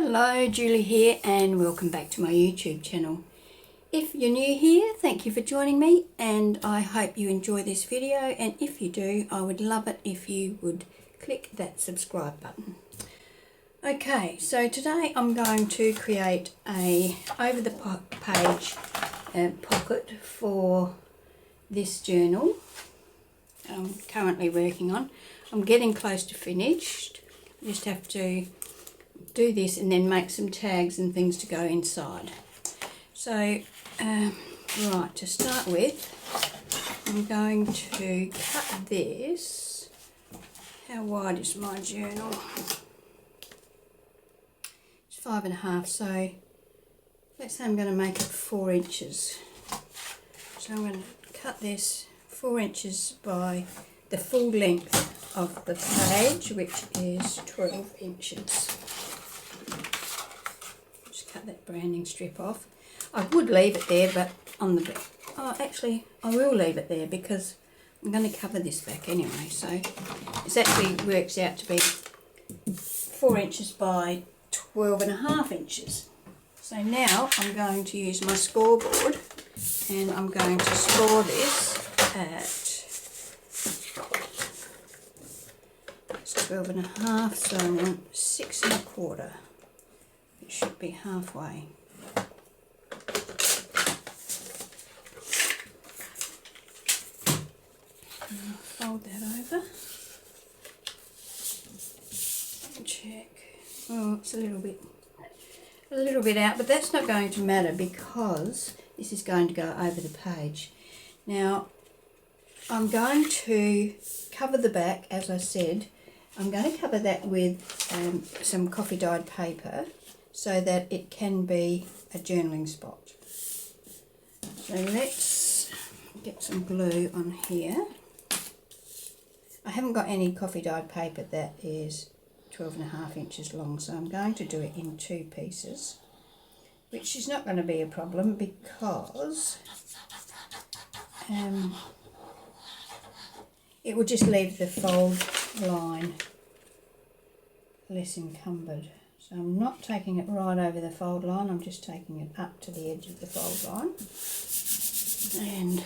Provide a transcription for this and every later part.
Hello, Julie here and welcome back to my YouTube channel. If you're new here, thank you for joining me and I hope you enjoy this video, and if you do, I would love it if you would click that subscribe button. Okay, so today I'm going to create a over the page pocket for this journal I'm currently working on. I'm getting close to finished. I just have to do this and then make some tags and things to go inside. So right, to start with, I'm going to cut this. How wide is my journal? It's 5.5, so let's say I'm going to make it 4 inches. So I'm going to cut this 4 inches by the full length of the page, which is 12 inches. Cut that branding strip off. I would leave it there, but on the back, actually I will leave it there because I'm going to cover this back anyway. So it actually works out to be 4 inches by 12.5 inches. So now I'm going to use my scoreboard and I'm going to score this at 12.5, so I want 6 1/4. Should be halfway. I'll fold that over and check. Oh, it's a little bit out, but that's not going to matter because this is going to go over the page. Now I'm going to cover the back, as I said. I'm going to cover that with some coffee dyed paper, so that it can be a journaling spot. So let's get some glue on here. I haven't got any coffee dyed paper that is 12.5 inches long, so I'm going to do it in 2 pieces, which is not going to be a problem because it will just leave the fold line less encumbered. So I'm not taking it right over the fold line, I'm just taking it up to the edge of the fold line and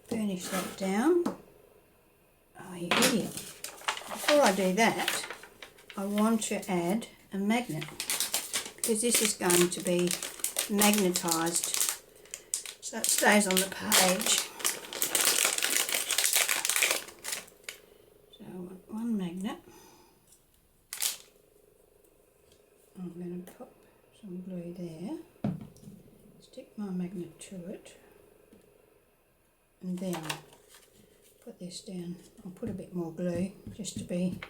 burnish that down. Oh, you idiot. Before I do that, I want to add a magnet because this is going to be magnetised so it stays on the page. So I want one magnet. I'm going to pop some glue there, stick my magnet to it, and then put this down. I'll put a bit more glue just to be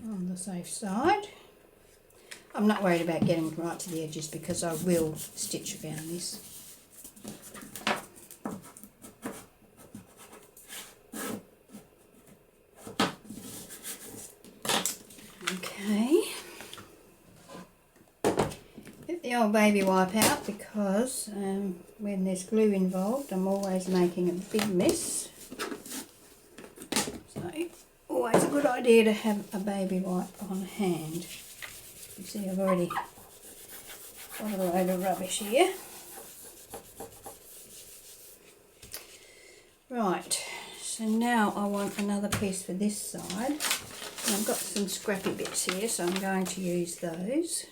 on the safe side. I'm not worried about getting right to the edges because I will stitch around this. Okay. The old baby wipe out because when there's glue involved I'm always making a big mess, so always a good idea to have a baby wipe on hand. You see I've already got a load of rubbish here. Right, so now I want another piece for this side, and I've got some scrappy bits here, so I'm going to use those.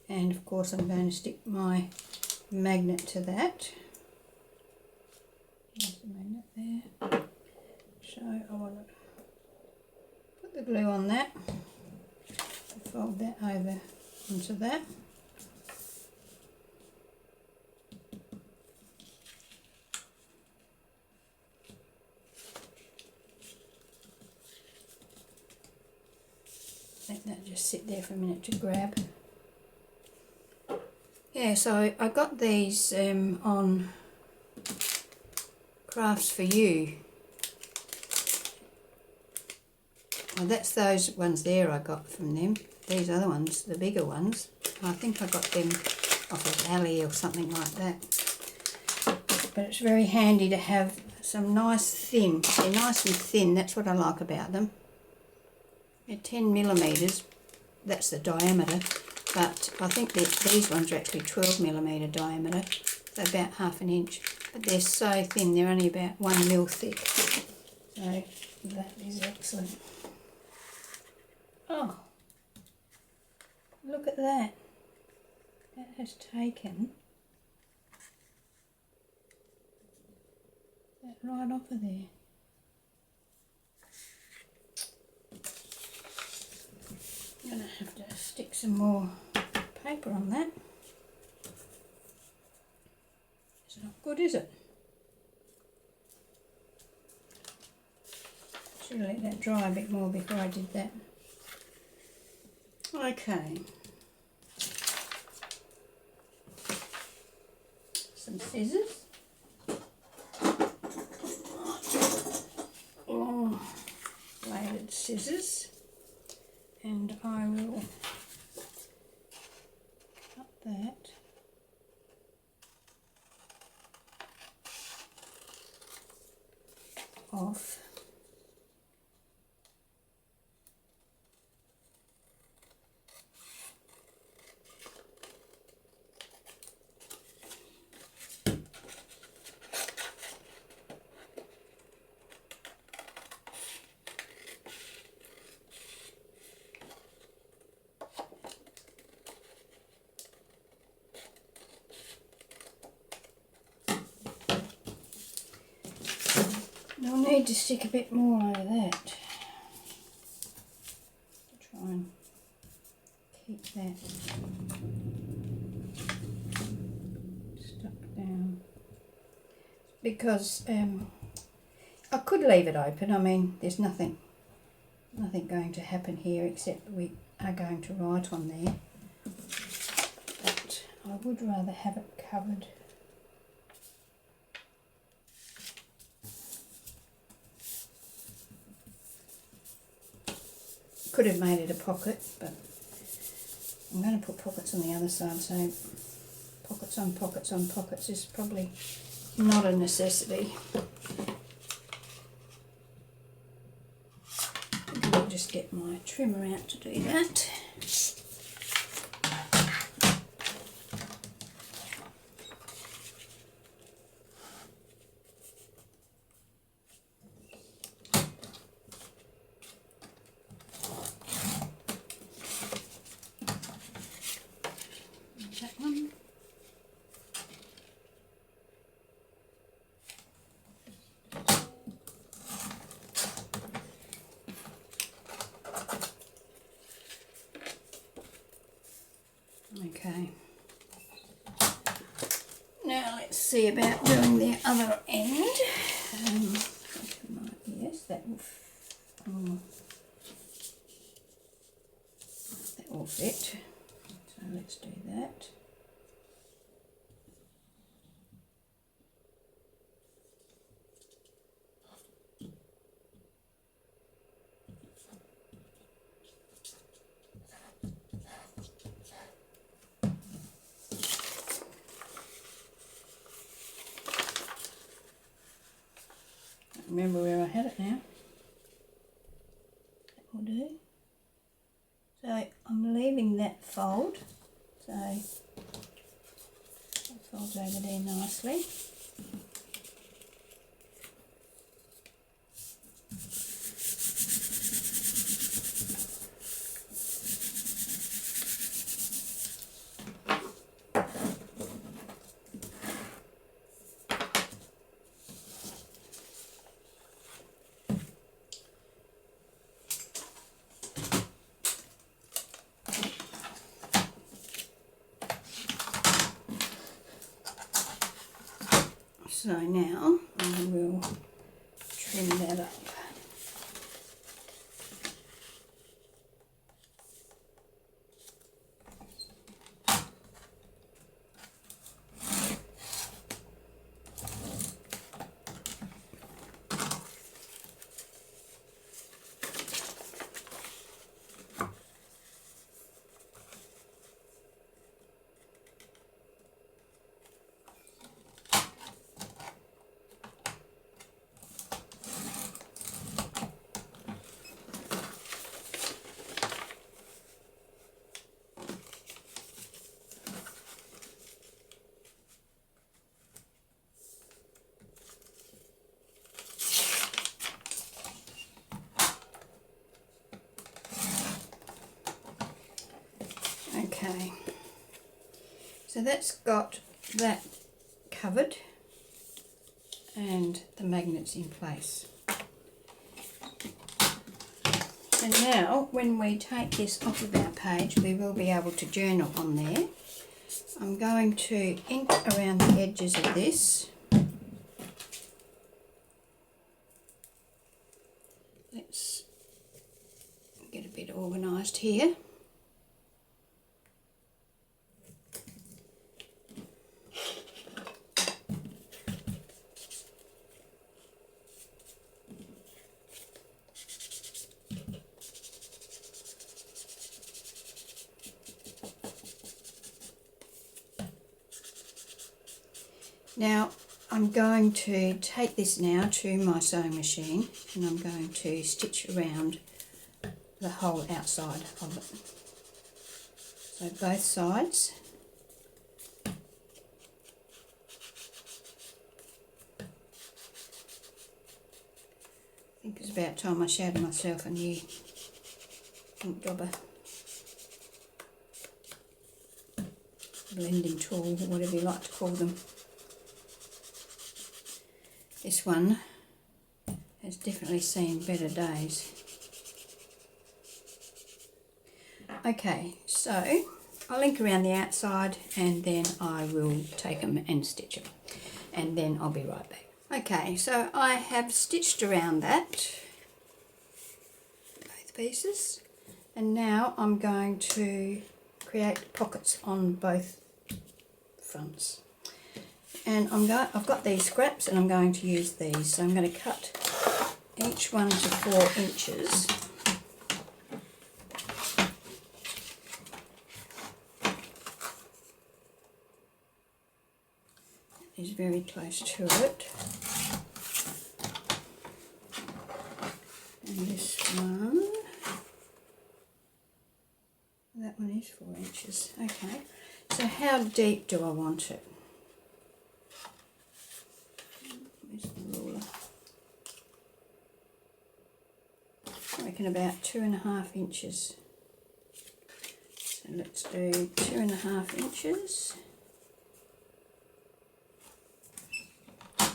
And of course I'm going to stick my magnet to that. There's the magnet there. So I want to put the glue on that, fold that over onto that. Let that just sit there for a minute to grab. Yeah, so I got these on Crafts for You. Well, that's those ones there I got from them. These other ones, the bigger ones, I think I got them off of Ali or something like that. but it's very handy to have some nice thin. They're nice and thin, that's what I like about them. They're 10 millimetres, that's the diameter, but I think that these ones are actually 12 millimetre diameter, so about ½ inch. But they're so thin, they're only about 1 mil thick. So that is excellent. Oh, look at that. That has taken that right off of there. I'm going to have to stick some more paper on that. It's not good, is it? Should have let that dry a bit more before I did that. Okay. Some scissors. Long bladed scissors. And I will cut that off. I'll need to stick a bit more over that to try and keep that stuck down, because I could leave it open. I mean, there's nothing going to happen here except we are going to write on there, but I would rather have it covered. Could have made it a pocket, but I'm going to put pockets on the other side, so pockets on pockets on pockets is probably not a necessity. I'll just get my trimmer out to do that. Okay, now let's see about doing the other end. Yes, that will fit, so let's do that. Remember where I had it now. That will do. So I'm leaving that fold. So that folds over there nicely. So now I will trim that up. Okay, so that's got that covered and the magnets in place. So now when we take this off of our page, we will be able to journal on there. I'm going to ink around the edges of this. Let's get a bit organised here. Now I'm going to take this now to my sewing machine and I'm going to stitch around the whole outside of it. So both sides. I think it's about time I showed myself a new ink jobber blending tool, or whatever you like to call them. This one has definitely seen better days. Okay, so I'll link around the outside and then I will take them and stitch them, and then I'll be right back. Okay, so I have stitched around that, both pieces, and now I'm going to create pockets on both fronts. And I've got these scraps and I'm going to use these. So I'm going to cut each one to 4 inches. That is very close to it. And this one, that one is 4 inches. Okay, so how deep do I want it? Where's the ruler? I reckon about 2.5 inches. So let's do 2.5 inches. How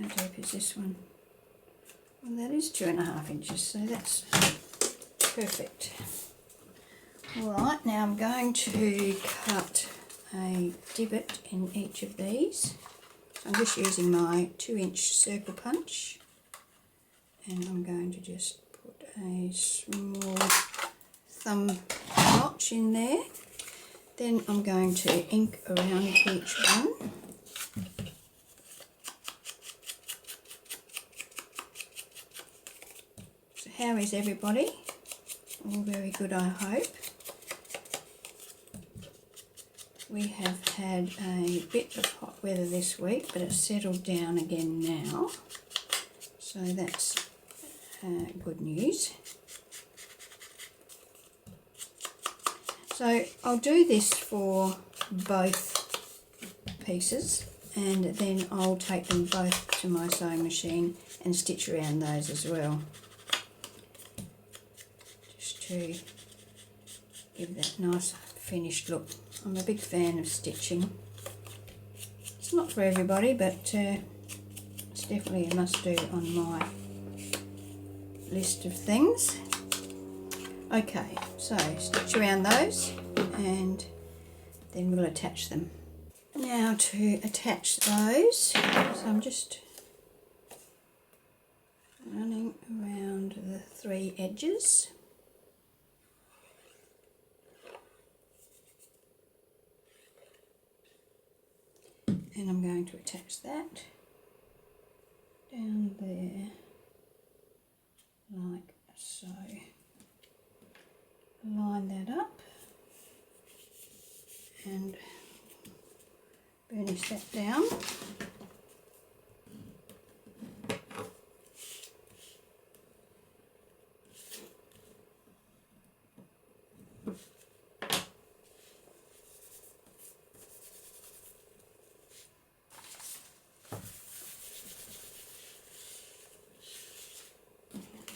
deep is this one? Well, that is 2.5 inches, so that's perfect. Alright, now I'm going to cut a divot in each of these. I'm just using my 2-inch circle punch, and I'm going to just put a small thumb notch in there. Then I'm going to ink around each one. So how is everybody? All very good, I hope. We have had a bit of hot weather this week, but it's settled down again now, so that's good news. So I'll do this for both pieces, and then I'll take them both to my sewing machine and stitch around those as well, just to give that nice finished look. I'm a big fan of stitching. It's not for everybody, but it's definitely a must-do on my list of things. Okay, so stitch around those and then we'll attach them. Now to attach those, so I'm just running around the 3 edges. And I'm going to attach that down there like so. Line that up and burnish that down.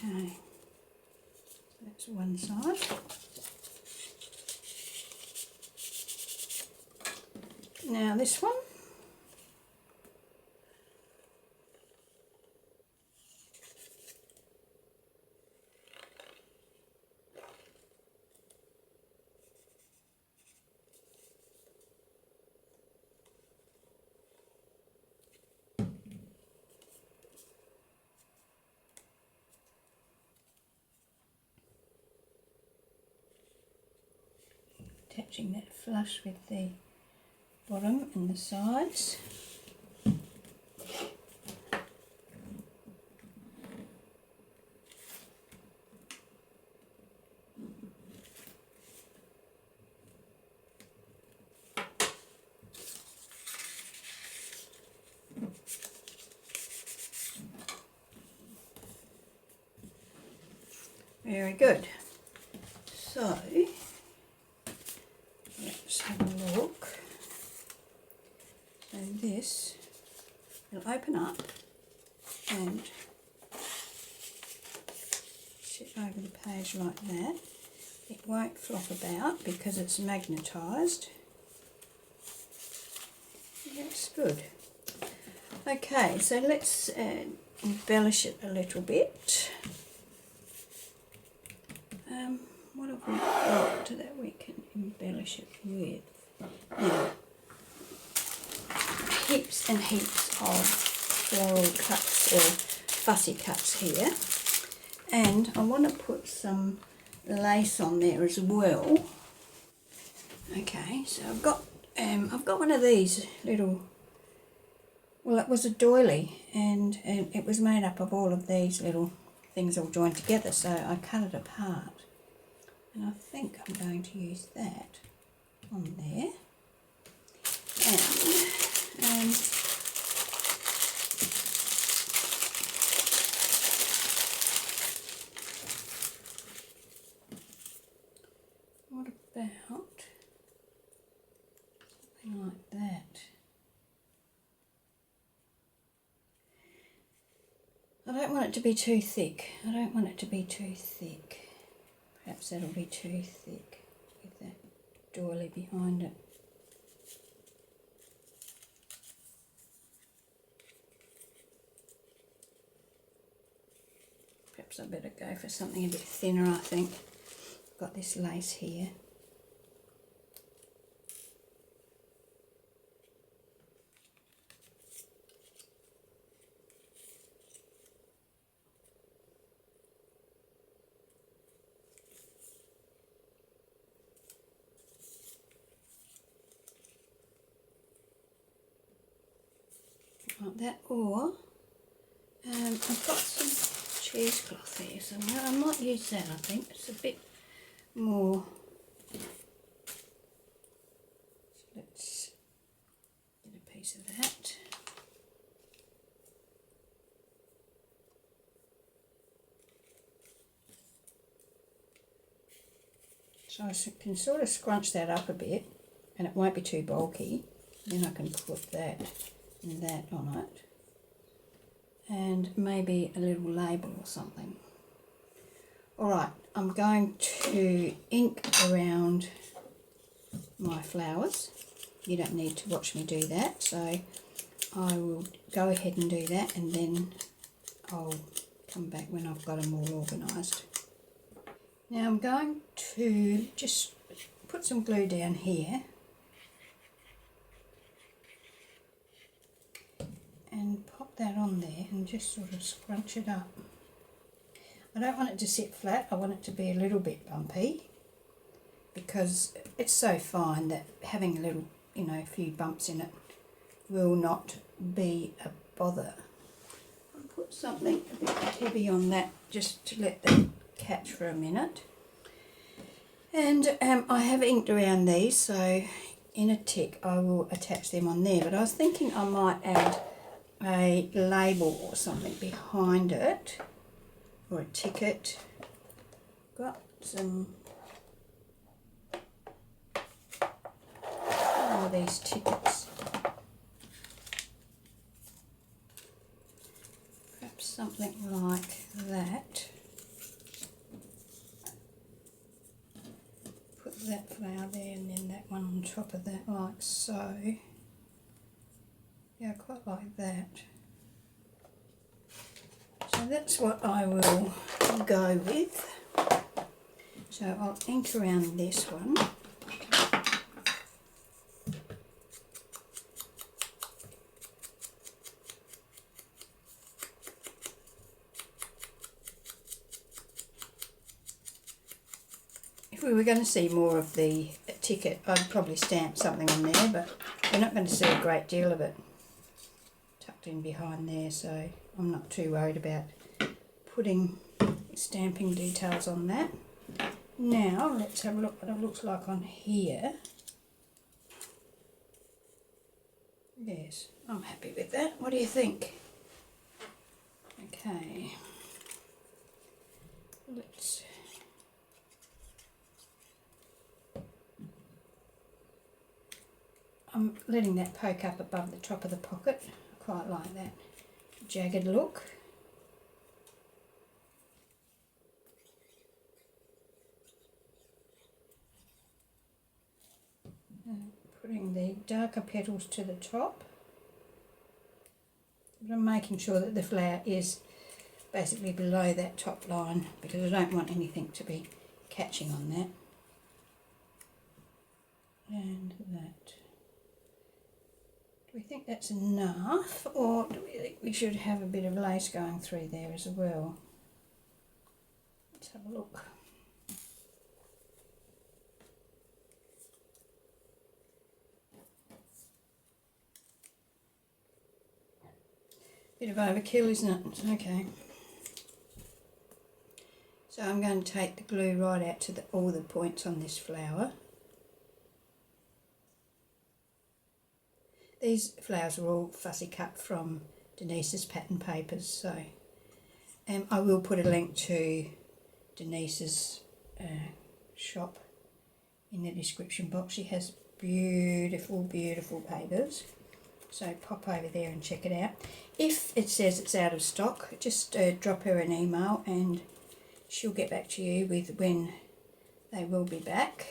Okay, That's one side. Now this one. Attaching that flush with the bottom and the sides. Very good. So let's have a look. So this will open up and sit over the page like that. It won't flop about because it's magnetised. That's good. Okay, so let's embellish it a little bit. What have we got that we can embellish it with? Now, heaps and heaps of floral cuts or fussy cuts here, and I want to put some lace on there as well. Okay, so I've got one of these little. Well, it was a doily, and it was made up of all of these little things all joined together. So I cut it apart. And I think I'm going to use that on there. And what about something like that? I don't want it to be too thick. I don't want it to be too thick. Perhaps that'll be too thick with that doily behind it. Perhaps I better go for something a bit thinner, I think. Got this lace here. Like that, or I've got some cheesecloth here somewhere. I might use that, I think. It's a bit more. So let's get a piece of that. So I can sort of scrunch that up a bit and it won't be too bulky. Then I can put that and that on it. And maybe a little label or something. Alright, I'm going to ink around my flowers. You don't need to watch me do that, so I will go ahead and do that, and then I'll come back when I've got them all organised. Now I'm going to just put some glue down here and pop that on there and just sort of scrunch it up. I don't want it to sit flat, I want it to be a little bit bumpy because it's so fine that having a little, a few bumps in it will not be a bother. I'll put something a bit heavy on that just to let that catch for a minute. And I have inked around these, so in a tick I will attach them on there, but I was thinking I might add a label or something behind it, or a ticket. Got some of these tickets. Perhaps something like that. top of that like so. Yeah, quite like that. So that's what I will go with. So I'll ink around this one. If we were going to see more of the ticket, I'd probably stamp something on there, but we're not going to see a great deal of it tucked in behind there, so I'm not too worried about putting stamping details on that. Now let's have a look what it looks like on here. Yes, I'm happy with that. What do you think? Okay, let's I'm letting that poke up above the top of the pocket. I quite like that jagged look. Putting the darker petals to the top. But I'm making sure that the flower is basically below that top line because I don't want anything to be catching on that. And that. Do we think that's enough, or do we think we should have a bit of lace going through there as well? Let's have a look. Bit of overkill, isn't it? It's okay. So I'm going to take the glue right out to all the points on this flower. These flowers are all fussy cut from Denise's pattern papers, so I will put a link to Denise's shop in the description box. She has beautiful, beautiful papers, so pop over there and check it out. If it says it's out of stock, just drop her an email and she'll get back to you with when they will be back.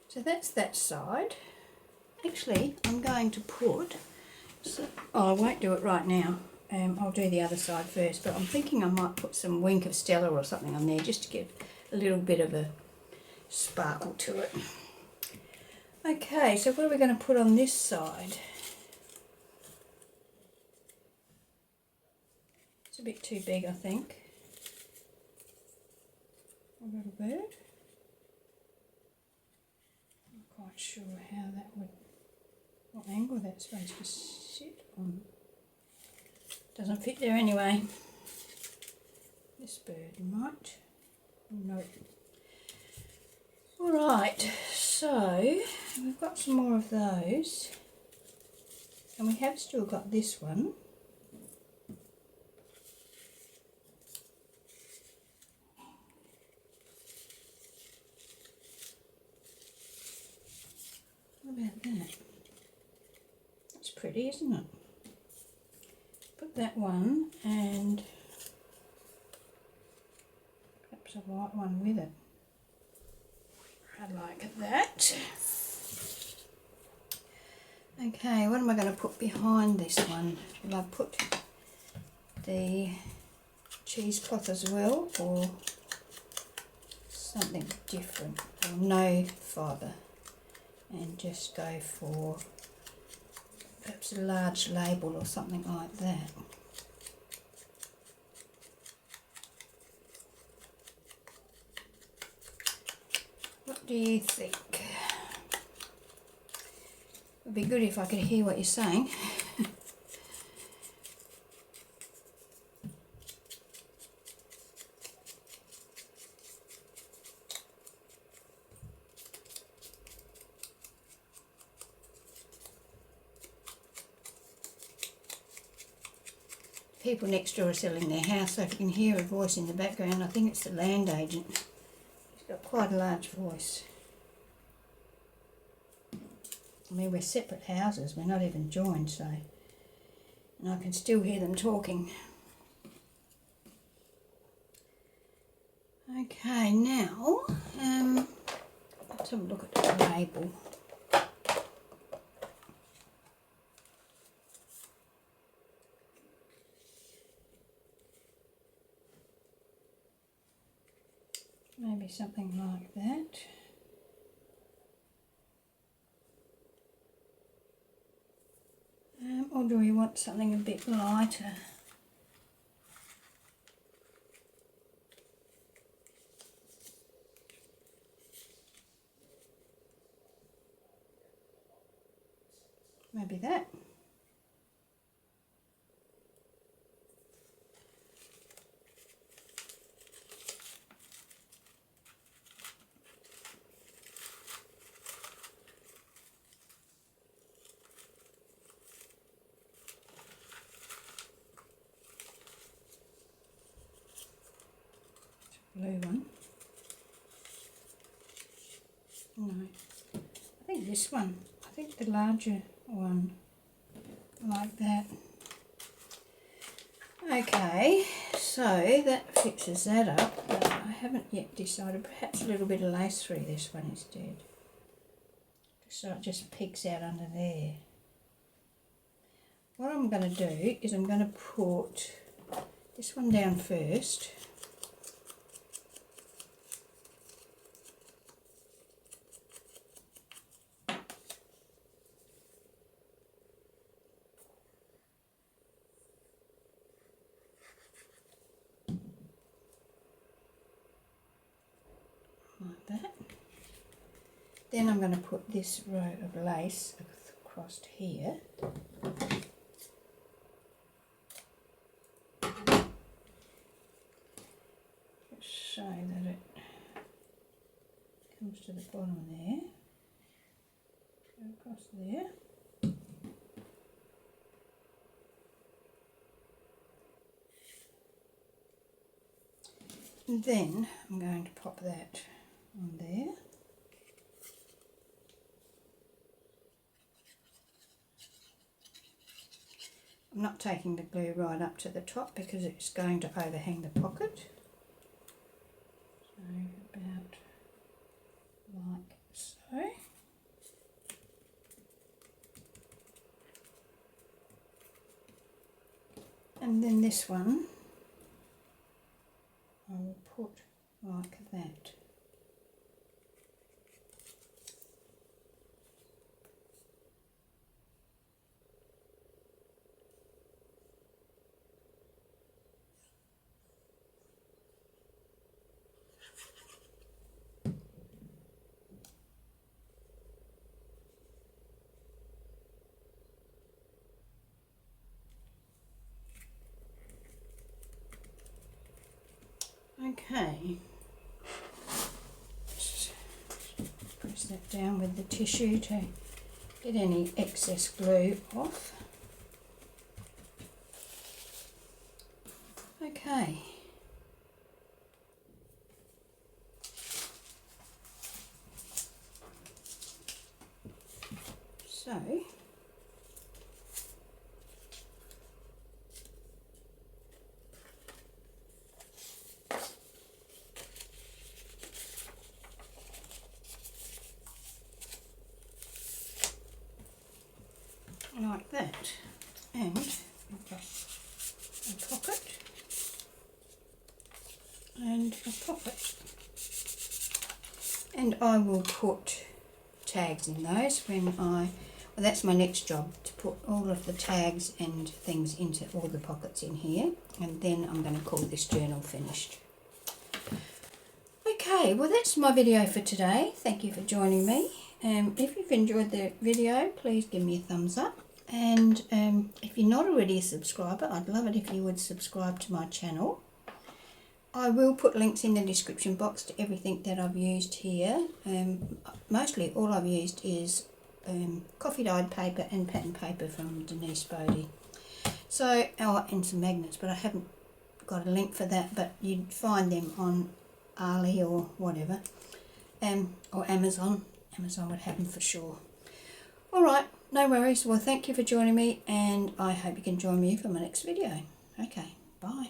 So that's that side. Actually, I'm going to put, I won't do it right now, I'll do the other side first, but I'm thinking I might put some Wink of Stella or something on there just to give a little bit of a sparkle to it. Okay, so what are we going to put on this side? It's a bit too big, I think. A little bird. I'm not quite sure how that would, what angle that's supposed to sit on. Doesn't fit there anyway. This bird might. Nope. Alright, so we've got some more of those. And we have still got this one. What about that? That's pretty, isn't it? Put that one and perhaps a white one with it. I like that. Okay, what am I going to put behind this one? Will I put the cheesecloth as well, or something different, or no fibre, and just go for perhaps a large label or something like that? What do you think? It would be good if I could hear what you're saying. People next door are selling their house, so if you can hear a voice in the background, I think it's the land agent. He's got quite a large voice. I mean, we're separate houses, we're not even joined, so, and I can still hear them talking. Okay, now let's have a look at the label. maybe something like that. Or do we want something a bit lighter? Maybe that. Blue one. No, I think this one. I think the larger one, like that. Okay, so that fixes that up, but I haven't yet decided. Perhaps a little bit of lace through this one instead, so it just peeks out under there. What I'm going to do is I'm going to put this one down first. Like that. Then I'm going to put this row of lace across here. Just so that it comes to the bottom there. Go across there. And then I'm going to pop that on there. I'm not taking the glue right up to the top because it's going to overhang the pocket. So about like so. And then this one I will put like that. Okay, just press that down with the tissue to get any excess glue off. Okay. So, like that, and we've got a pocket and a pocket, and I will put tags in those when well, that's my next job, to put all of the tags and things into all the pockets in here, and then I'm going to call this journal finished. Okay, well that's my video for today. Thank you for joining me. If you've enjoyed the video, please give me a thumbs up, and if you're not already a subscriber, I'd love it if you would subscribe to my channel. I will put links in the description box to everything that I've used here. Mostly all I've used is coffee dyed paper and pattern paper from Denise Boddey. So, and some magnets, but I haven't got a link for that, but you'd find them on Ali or whatever, or Amazon. Amazon would have them for sure. Alright, no worries. Well, thank you for joining me, and I hope you can join me for my next video. Okay, bye.